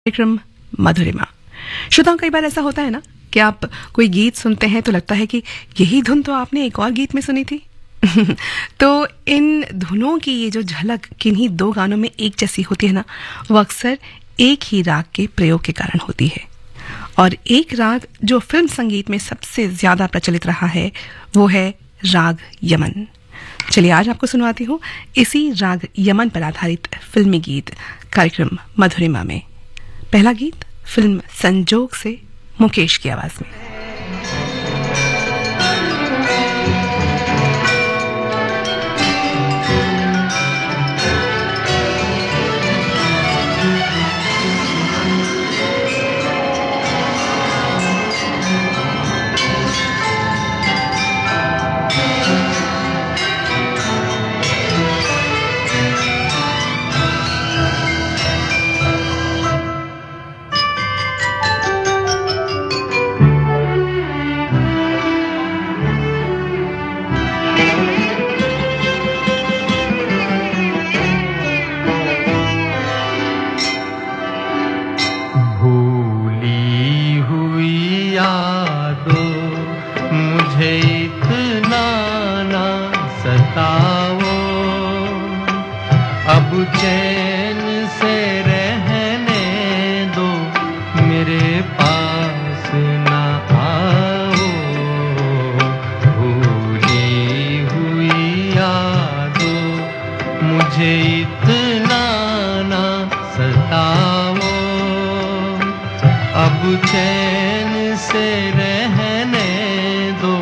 कार्यक्रम मधुरिमा। श्रोताओं, कई बार ऐसा होता है ना कि आप कोई गीत सुनते हैं तो लगता है कि यही धुन तो आपने एक और गीत में सुनी थी। तो इन धुनों की ये जो झलक किन्हीं दो गानों में एक जैसी होती है ना, वो अक्सर एक ही राग के प्रयोग के कारण होती है। और एक राग जो फिल्म संगीत में सबसे ज्यादा प्रचलित रहा है वो है राग यमन। चलिए आज आपको सुनवाती हूँ इसी राग यमन पर आधारित फिल्मी गीत कार्यक्रम मधुरिमा में। पहला गीत फिल्म संजोग से मुकेश की आवाज में। चैन से रहने दो, मेरे पास ना आओ। भूली हुई यादों मुझे इतना ना सताओ। अब चैन से रहने दो,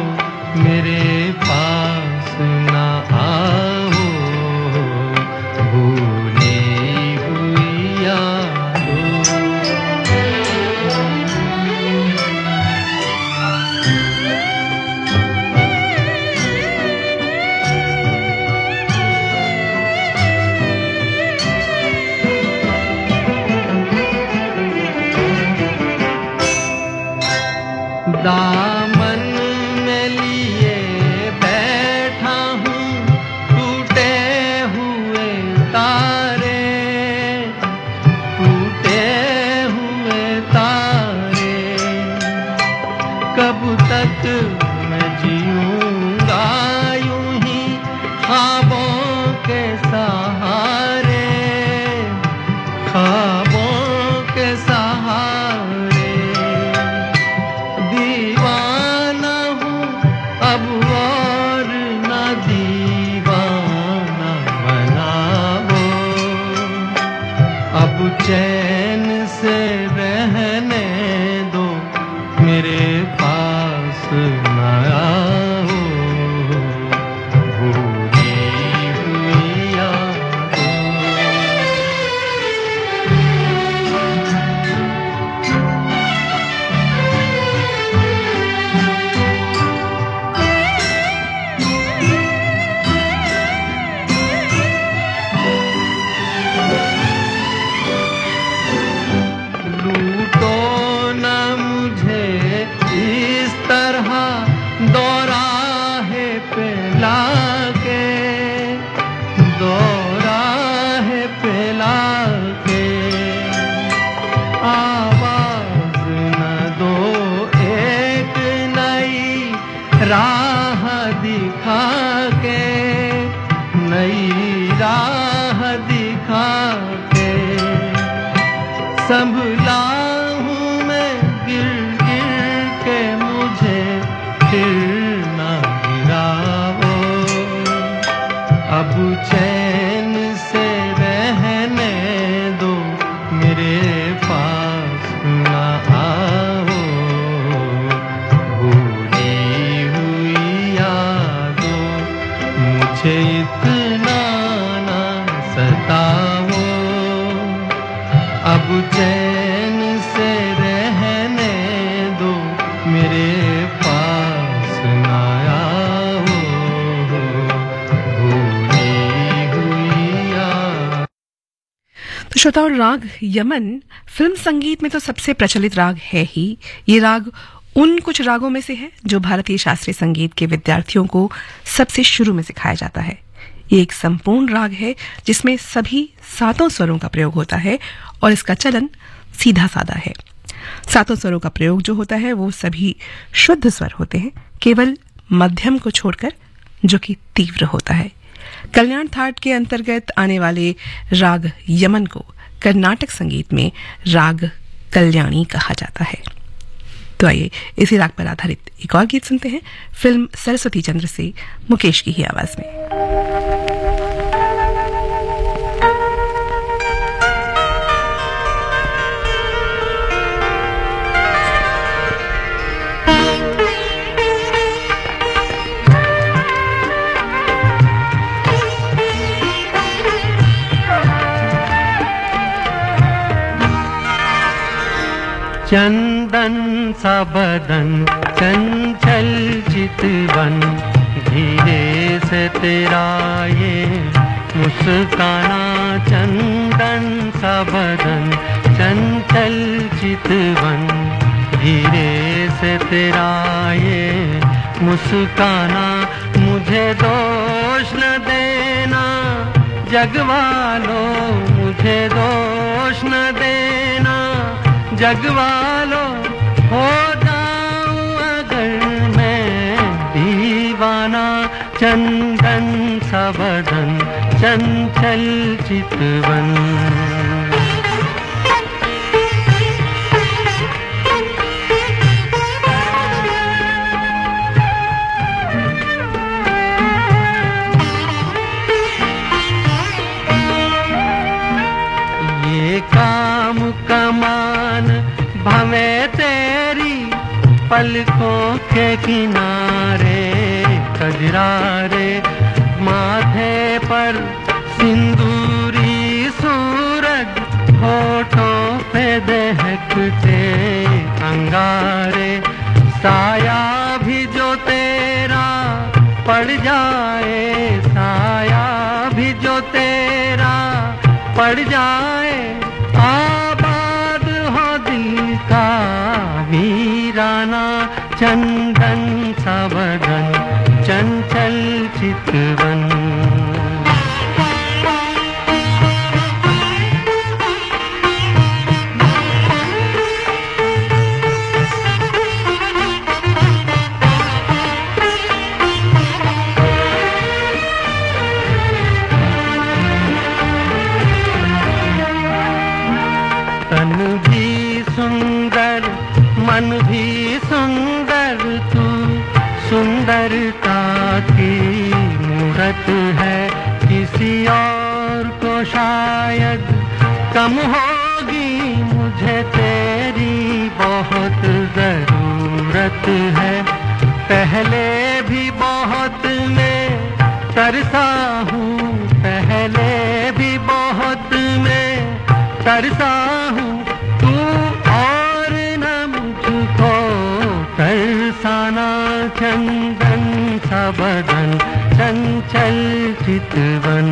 मेरे पास ना आओ। दामन में लिए बैठा हूँ टूटे हुए तारे, टूटे हुए तारे। कब तक मैं जीऊँगा यूं ही ख्वाबों के सहारे, ख्वाबों के सहारे। दीवाना हूँ अब और न दीवाना बनाओ। अब चैन से रहने दो, मेरे पास न आओ। भूली हुई यादों राह दिखा के, नई राह दिखा के। संभला हूँ मैं गिर गिर के, मुझे फिर ना गिराओ। अब चैन से रहने दो, मेरे पास ना आओ। मुझे इतना ना सताओ। अब चैन से रहने दो, मेरे पास ना आओ। भूली हुई याद। तो श्रोताओं, राग यमन फिल्म संगीत में तो सबसे प्रचलित राग है ही। ये राग उन कुछ रागों में से है जो भारतीय शास्त्रीय संगीत के विद्यार्थियों को सबसे शुरू में सिखाया जाता है। ये एक संपूर्ण राग है जिसमें सभी 7 स्वरों का प्रयोग होता है और इसका चलन सीधा सादा है। सातों स्वरों का प्रयोग जो होता है वो सभी शुद्ध स्वर होते हैं, केवल मध्यम को छोड़कर जो कि तीव्र होता है। कल्याण थाट के अंतर्गत आने वाले राग यमन को कर्नाटक संगीत में राग कल्याणी कहा जाता है। तो आइए इसी राग पर आधारित एक और गीत सुनते हैं, फिल्म सरस्वती चंद्र से मुकेश की ही आवाज में। चंदन सा बदन चंचल चितवन, धीरे से तेरा ये मुस्काना। चंदन सा बदन चंचल चितवन, धीरे से तेरा ये मुस्काना। मुझे दोष न देना जगवालो, मुझे दोष न देना जगवालो। हो जाऊं अगर मैं दीवाना, चंदन सा बदन चंचल चितवन। ये काम कमान भवे तेरी पलकों के किनारे, कजरारे माथे पर सिंदूरी सूरज, होठों पे दहकते अंगारे। साया भी जो तेरा पड़ जाए, साया भी जो तेरा पड़ जाए, आबाद हो दिल का वीराना। चंदन सा बदन चंचल चितवन। तन भी सुंदर मन भी सुंदर, तू सुंदरता की मूरत है। किसी और को शायद कम होगी, मुझे तेरी बहुत जरूरत है। पहले भी बहुत मैं तरसा हूँ, पहले भी बहुत मैं तरसा हूँ। तू और न मुझको तरसाना, चंदन सा बदन चंचल चितवन।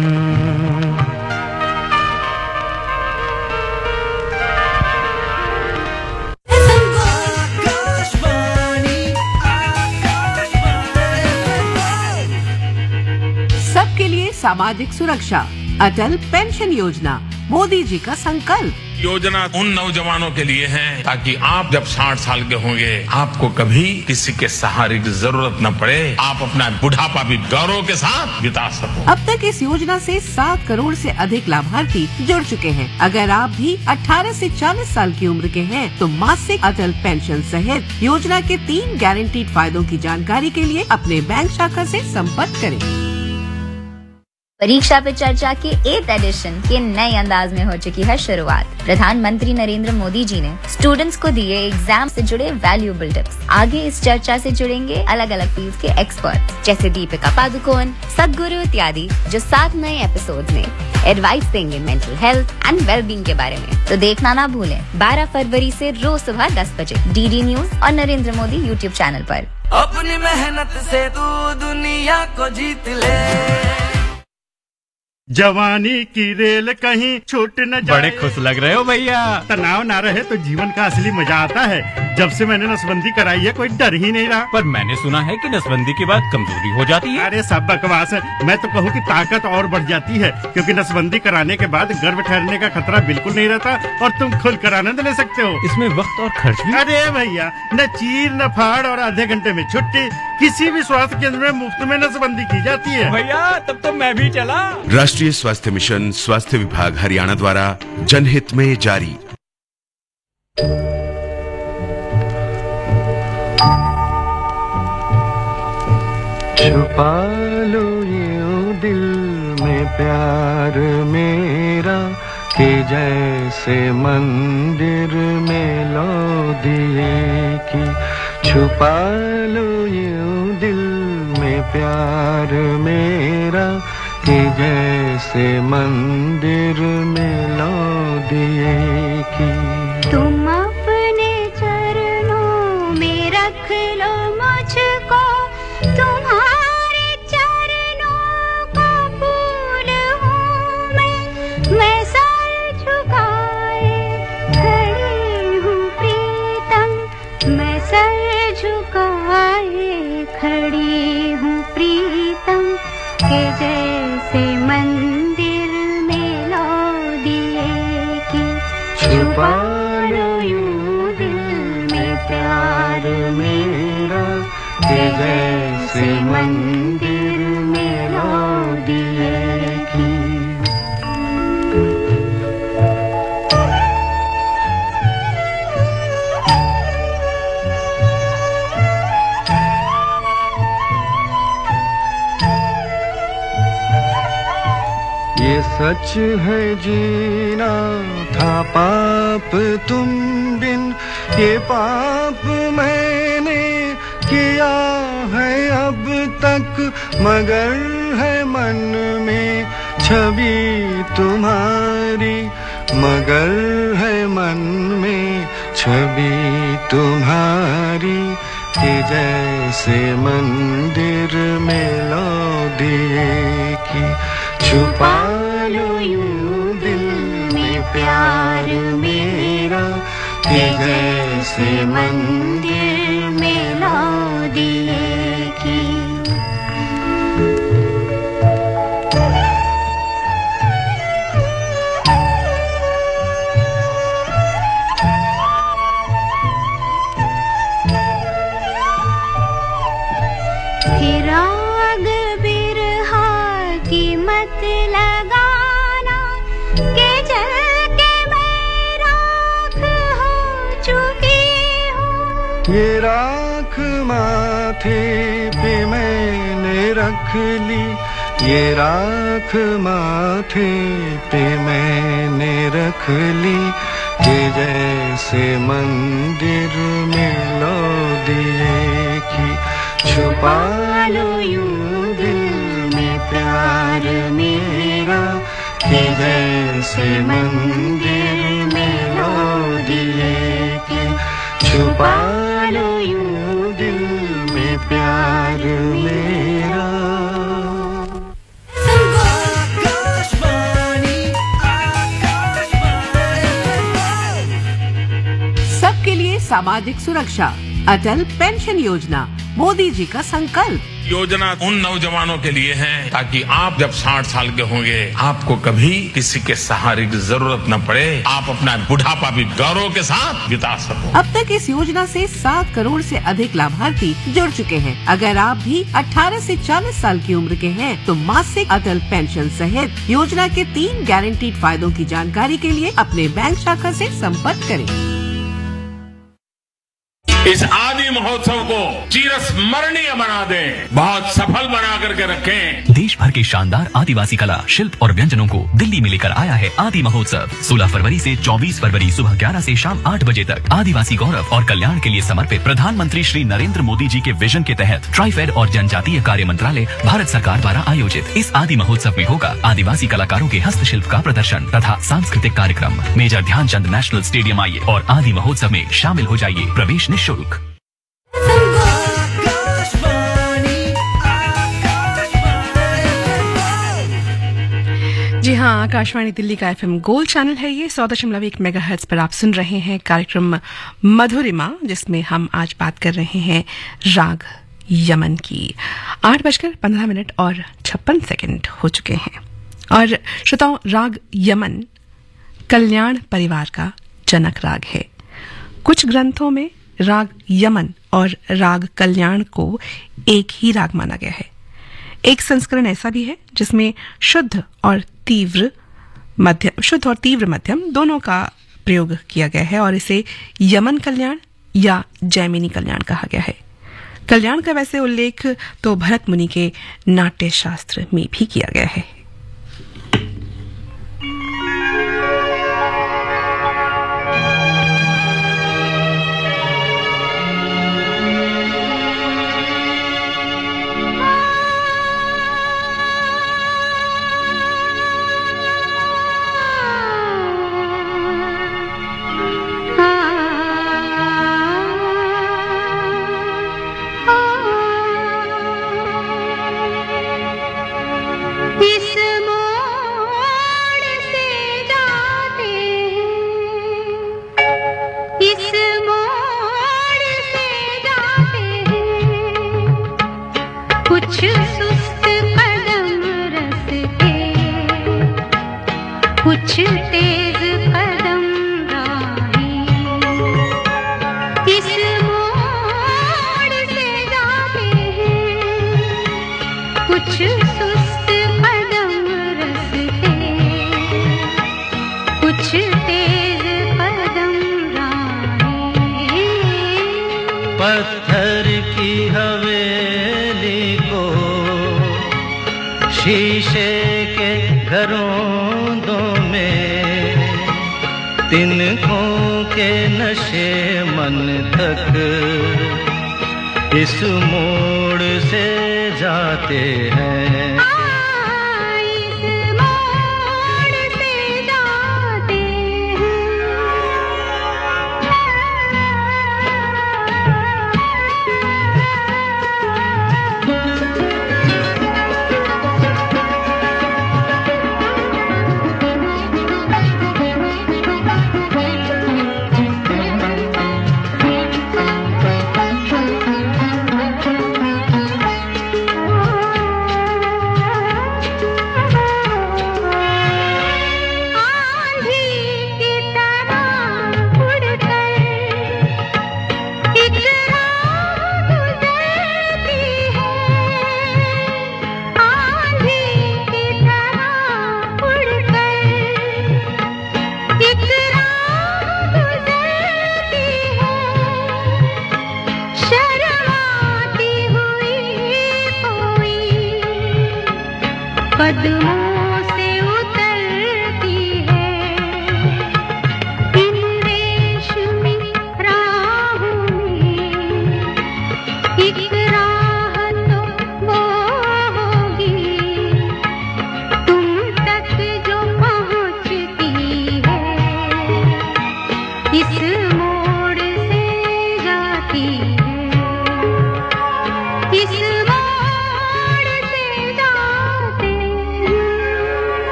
सबके लिए सामाजिक सुरक्षा, अटल पेंशन योजना, मोदी जी का संकल्प। योजना उन नौजवानों के लिए है ताकि आप जब 60 साल के होंगे आपको कभी किसी के सहारे की जरूरत न पड़े, आप अपना बुढ़ापा भी गौरव के साथ बिता सको। अब तक इस योजना से 7 करोड़ से अधिक लाभार्थी जुड़ चुके हैं। अगर आप भी 18 से 40 साल की उम्र के हैं तो मासिक अटल पेंशन सहित योजना के 3 गारंटीड फायदों की जानकारी के लिए अपने बैंक शाखा से संपर्क करें। परीक्षा पे चर्चा के 8th एडिशन के नए अंदाज में हो चुकी है शुरुआत। प्रधानमंत्री नरेंद्र मोदी जी ने स्टूडेंट्स को दिए एग्जाम से जुड़े वैल्यूएबल टिप्स। आगे इस चर्चा से जुड़ेंगे अलग अलग फील्ड के एक्सपर्ट जैसे दीपिका पादुकोण, सदगुरु इत्यादि, जो 7 नए एपिसोड में एडवाइस देंगे मेंटल हेल्थ एंड वेलबींग के बारे में। तो देखना ना भूलें 12 फरवरी से रोज सुबह 10 बजे DD न्यूज और नरेंद्र मोदी यूट्यूब चैनल पर। अपनी मेहनत से तू दुनिया को जीत ले। जवानी की रेल कहीं छूट न जाए। बड़े खुश लग रहे हो भैया। तनाव ना रहे तो जीवन का असली मजा आता है। जब से मैंने नसबंदी कराई है कोई डर ही नहीं रहा। पर मैंने सुना है कि नसबंदी के बाद कमजोरी हो जाती है। अरे सब बकवास है। मैं तो कहूँ कि ताकत और बढ़ जाती है, क्योंकि नसबंदी कराने के बाद गर्भ ठहरने का खतरा बिल्कुल नहीं रहता और तुम खुलकर आनंद ले सकते हो। इसमें वक्त और खर्च भी। अरे भैया, न चीर न फाड़ और आधे घंटे में छुट्टी। किसी भी स्वास्थ्य केंद्र में मुफ्त में नसबंदी की जाती है। भैया तब तो मैं भी चला। राष्ट्रीय स्वास्थ्य मिशन, स्वास्थ्य विभाग हरियाणा द्वारा जनहित में जारी। छुपा लो यूं दिल में प्यार मेरा, कि जैसे मंदिर में लो दिए की। छुपा लो यूं दिल में प्यार मेरा, कि जैसे मंदिर में लो दिए की। तुम अपने चरणों में रख लो मुझको, तुम्हारे चरणों का फूल हूँ मैं सर झुकाए खड़ी हूँ प्रीतम, मैं सर झुकाए खड़ी हूँ प्रीतम, के जैसे मंदिर में लो दिए की। छुपा लो यूं दिल में प्यार मेरा, के जैसे मंदिर में लो दिए की। ये सच है जीना था पाप तुम बिन, ये पाप मैंने किया है अब तक, मगर है मन में छवि तुम्हारी, मगर है मन में छवि तुम्हारी, कि जैसे मंदिर में लो दिए की। छुपा लो यूं दिल में प्यार मेरा, कि जैसे मंदिर में लो दिए की। फिर आग बिरहा की मत लगाना, के जल के मैं राख हो चुकी हूँ। ये राख माथे पे मैंने रख ली, ये राख माथे पे मैंने रख ली, कि जैसे मंदिर में लो दिए की। छुपा लो यूं दिल में प्यार मेरा, कि जैसे मंदिर में लो दिए की। छुपा लो यूं दिल में प्यार मेरा। सबके लिए सामाजिक सुरक्षा, अटल पेंशन योजना, मोदी जी का संकल्प। योजना उन नौजवानों के लिए है ताकि आप जब 60 साल के होंगे आपको कभी किसी के सहारे की जरूरत न पड़े, आप अपना बुढ़ापा भी गौरव के साथ बिता सको। अब तक इस योजना से 7 करोड़ से अधिक लाभार्थी जुड़ चुके हैं। अगर आप भी 18 से 40 साल की उम्र के हैं तो मासिक अटल पेंशन सहित योजना के 3 गारंटीड फायदों की जानकारी के लिए अपने बैंक शाखा से संपर्क करें। इस आदि महोत्सव को चिरस्मरणीय बना दें, बहुत सफल बना करके रखें। देश भर के शानदार आदिवासी कला, शिल्प और व्यंजनों को दिल्ली में लेकर आया है आदि महोत्सव। 16 फरवरी से 24 फरवरी सुबह 11 से शाम 8 बजे तक आदिवासी गौरव और कल्याण के लिए समर्पित प्रधानमंत्री श्री नरेंद्र मोदी जी के विजन के तहत ट्राइफेड और जनजातीय कार्य मंत्रालय भारत सरकार द्वारा आयोजित इस आदि महोत्सव में होगा आदिवासी कलाकारों के हस्तशिल्प का प्रदर्शन तथा सांस्कृतिक कार्यक्रम। मेजर ध्यानचंद नेशनल स्टेडियम आइए और आदि महोत्सव में शामिल हो जाइए। प्रवेश निःशुल्क। जी हाँ, आकाशवाणी दिल्ली का FM गोल्ड चैनल है ये 100.1 मेगाहर्ट्ज पर आप सुन रहे हैं कार्यक्रम मधुरिमा, जिसमें हम आज बात कर रहे हैं राग यमन की। 8:15 और 56 हो चुके हैं। और श्रोताओं, राग यमन कल्याण परिवार का जनक राग है। कुछ ग्रंथों में राग यमन और राग कल्याण को एक ही राग माना गया है। एक संस्करण ऐसा भी है जिसमें शुद्ध और तीव्र मध्यम दोनों का प्रयोग किया गया है और इसे यमन कल्याण या जैमिनी कल्याण कहा गया है। कल्याण का वैसे उल्लेख तो भरत मुनि के नाट्य शास्त्र में भी किया गया है। पत्थर की हवेली को शीशे के घरों में तिनकों के नशे मन तक इस मोड़ से जाते हैं।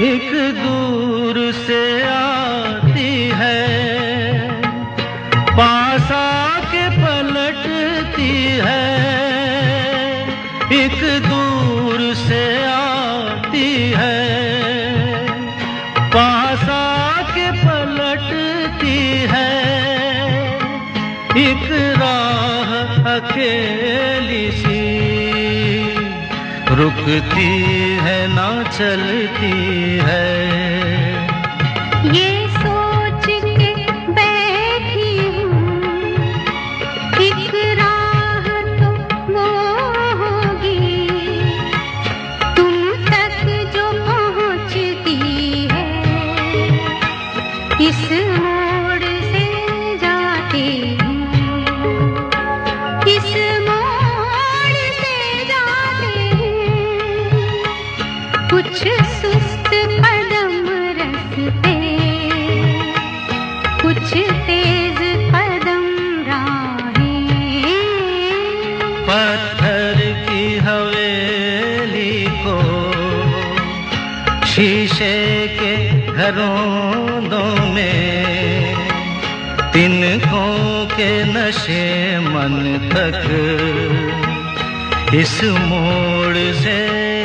एक दूर से आती है, पास आके पलटती है। एक दूर से आती है, पास आके पलटती है। एक राह अकेली सी रुकती है ना चलती है। ये सोच के बैठी हूँ, एक राह तो वो होगी तुम तक जो पहुँचती है। इस मोड़ से जाती हूँ, इस मोड़ से जाती हूँ, कुछ कुछ तेज कदम राहें, पत्थर की हवेली को शीशे के घरों में, तिनकों के नशे मन तक इस मोड़ से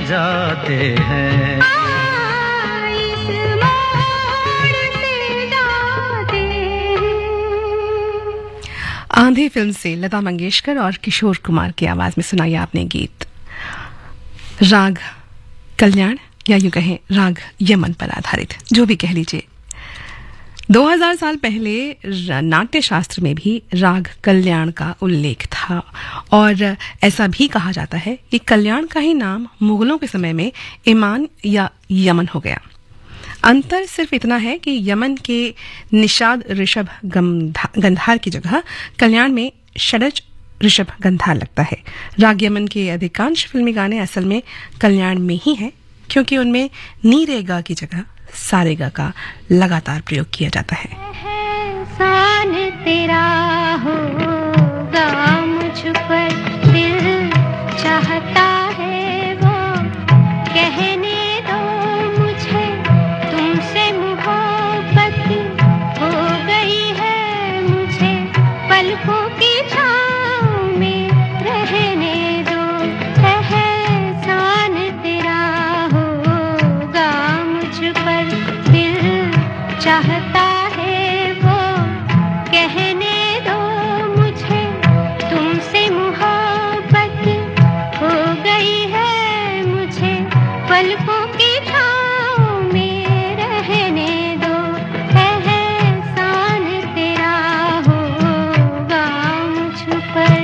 जाते हैं। इस मोड़ से जाते हैं। आंधी फिल्म से लता मंगेशकर और किशोर कुमार की आवाज में सुनाई आपने गीत राग कल्याण, या यूं कहें राग यमन पर आधारित, जो भी कह लीजिए। 2000 साल पहले नाट्य शास्त्र में भी राग कल्याण का उल्लेख था और ऐसा भी कहा जाता है कि कल्याण का ही नाम मुगलों के समय में ईमान या यमन हो गया। अंतर सिर्फ इतना है कि यमन के निषाद ऋषभ गंधार की जगह कल्याण में षडज ऋषभ गंधार लगता है। राग यमन के अधिकांश फिल्मी गाने असल में कल्याण में ही हैं, क्योंकि उनमें नी रे गा की जगह सारे गा का लगातार प्रयोग किया जाता है। एहसान तेरा होगा मुझ पर, दिल चाहता है वो कहने दो मुझे, तुमसे मोहब्बत हो गई है मुझे, पलकों की छाँव में रहने दो। एहसान तेरा होगा मुझ पर, दिल चाहता है वो कहने दो मुझे, तुमसे मोहब्बत हो गई है मुझे, पलकों की छाँव में रहने दो। एहसान तेरा होगा मुझ पर।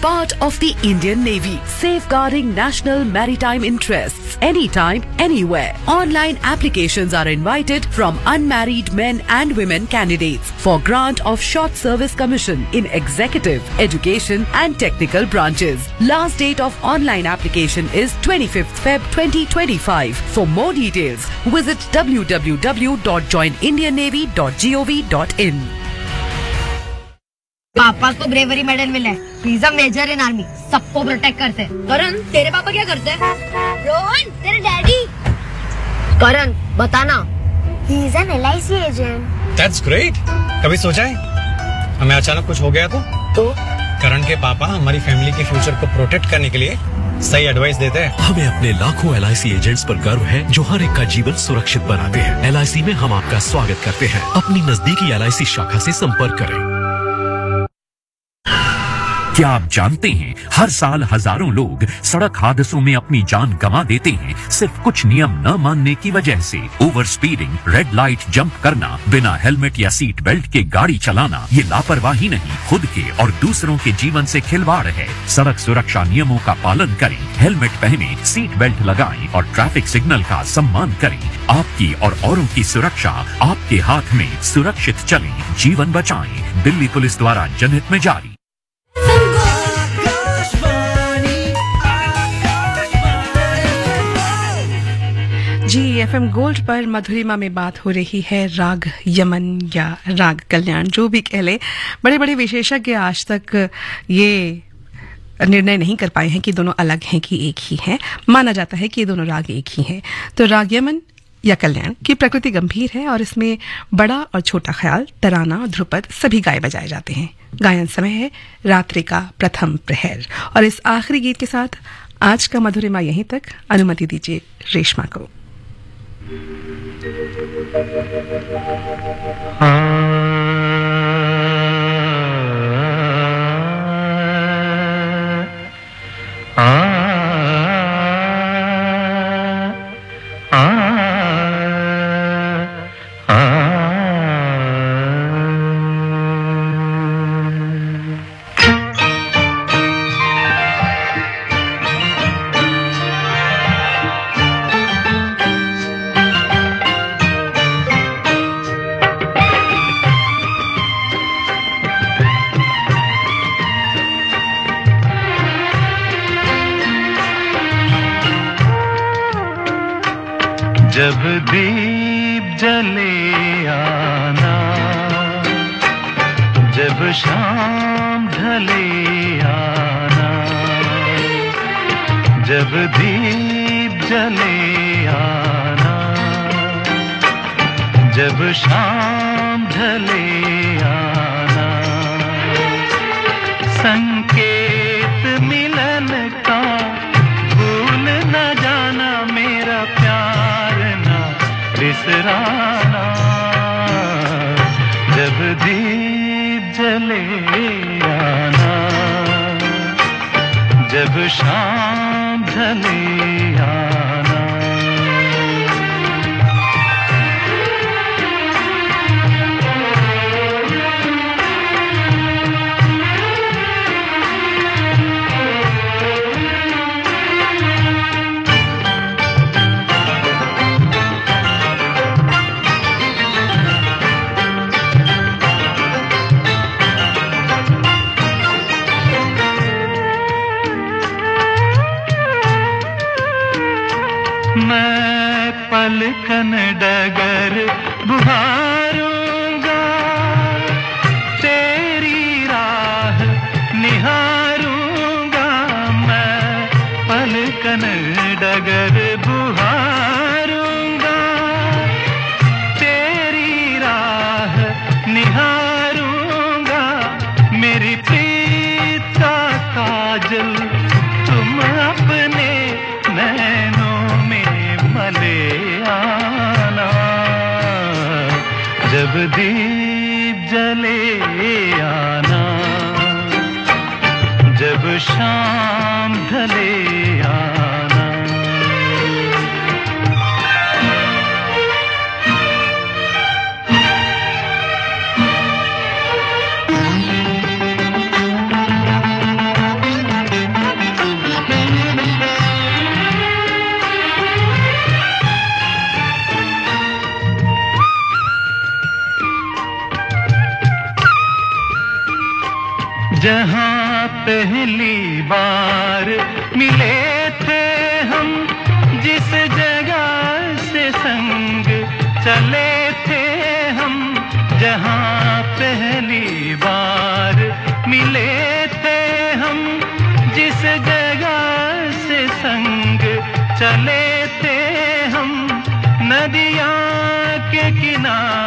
Part of the Indian Navy, safeguarding national maritime interests anytime, anywhere. Online applications are invited from unmarried men and women candidates for grant of short service commission in executive, education and technical branches. Last date of online application is 25th Feb 2025. For more details, visit www.joinindiannavy.gov.in. पापा को bravery medal मिला है, he is a major in army, सबको protect करते हैं। करण, तेरे पापा क्या करते हैं? रोहन, तेरे डैडी? करण, बताना। He is an LIC agent. That's great. कभी सोचा है हमें अचानक कुछ हो गया तो करण के पापा हमारी फैमिली के फ्यूचर को प्रोटेक्ट करने के लिए सही एडवाइस देते हैं। हमें अपने लाखों LIC एजेंट्स पर गर्व है जो हर एक का जीवन सुरक्षित बनाते हैं। LIC में हम आपका स्वागत करते हैं। अपनी नजदीकी LIC शाखा से संपर्क करें। क्या आप जानते हैं हर साल हजारों लोग सड़क हादसों में अपनी जान गंवा देते हैं सिर्फ कुछ नियम न मानने की वजह से। Over speeding, red light jump करना, बिना हेलमेट या सीट बेल्ट के गाड़ी चलाना, ये लापरवाही नहीं, खुद के और दूसरों के जीवन से खिलवाड़ है। सड़क सुरक्षा नियमों का पालन करें, हेलमेट पहने, सीट बेल्ट लगाएं और ट्रैफिक सिग्नल का सम्मान करें। आपकी और औरों की सुरक्षा आपके हाथ में। सुरक्षित चलें, जीवन बचाएं। दिल्ली पुलिस द्वारा जनहित में जारी। जी एफएम गोल्ड पर मधुरिमा में बात हो रही है राग यमन या राग कल्याण, जो भी कह ले। बड़े बड़े विशेषज्ञ आज तक ये निर्णय नहीं कर पाए हैं कि दोनों अलग हैं कि एक ही हैं। माना जाता है कि ये दोनों राग एक ही हैं। तो राग यमन या कल्याण की प्रकृति गंभीर है और इसमें बड़ा और छोटा ख्याल, तराना, ध्रुपद सभी गाए बजाए जाते हैं। गायन समय है रात्रि का प्रथम प्रहर। और इस आखिरी गीत के साथ आज का मधुरिमा यहीं तक। अनुमति दीजिए रेशमा को। जब दीप जले आना, जब शाम ढले आना, जब दीप जले आना, जब शाम ढले आना, संकेत मिलन का भूल न जाना, मेरा प्यार बिसराना। जब दीप जले आना, जब शाम ढले आना। मैं पलकन डगर बुहारूंगा, तेरी राह निहारूंगा। मैं पलकन डगर बुहारूंगा, तेरी राह निहारूंगा। मेरी प्रीत का काजल तुम अपने नैनों ले आना। जब दीप जले आना, जब शाम ढले आना। जहाँ पहली बार मिले थे हम, जिस जगह से संग चले थे हम। जहाँ पहली बार मिले थे हम, जिस जगह से संग चले थे हम। नदियाँ के किनारे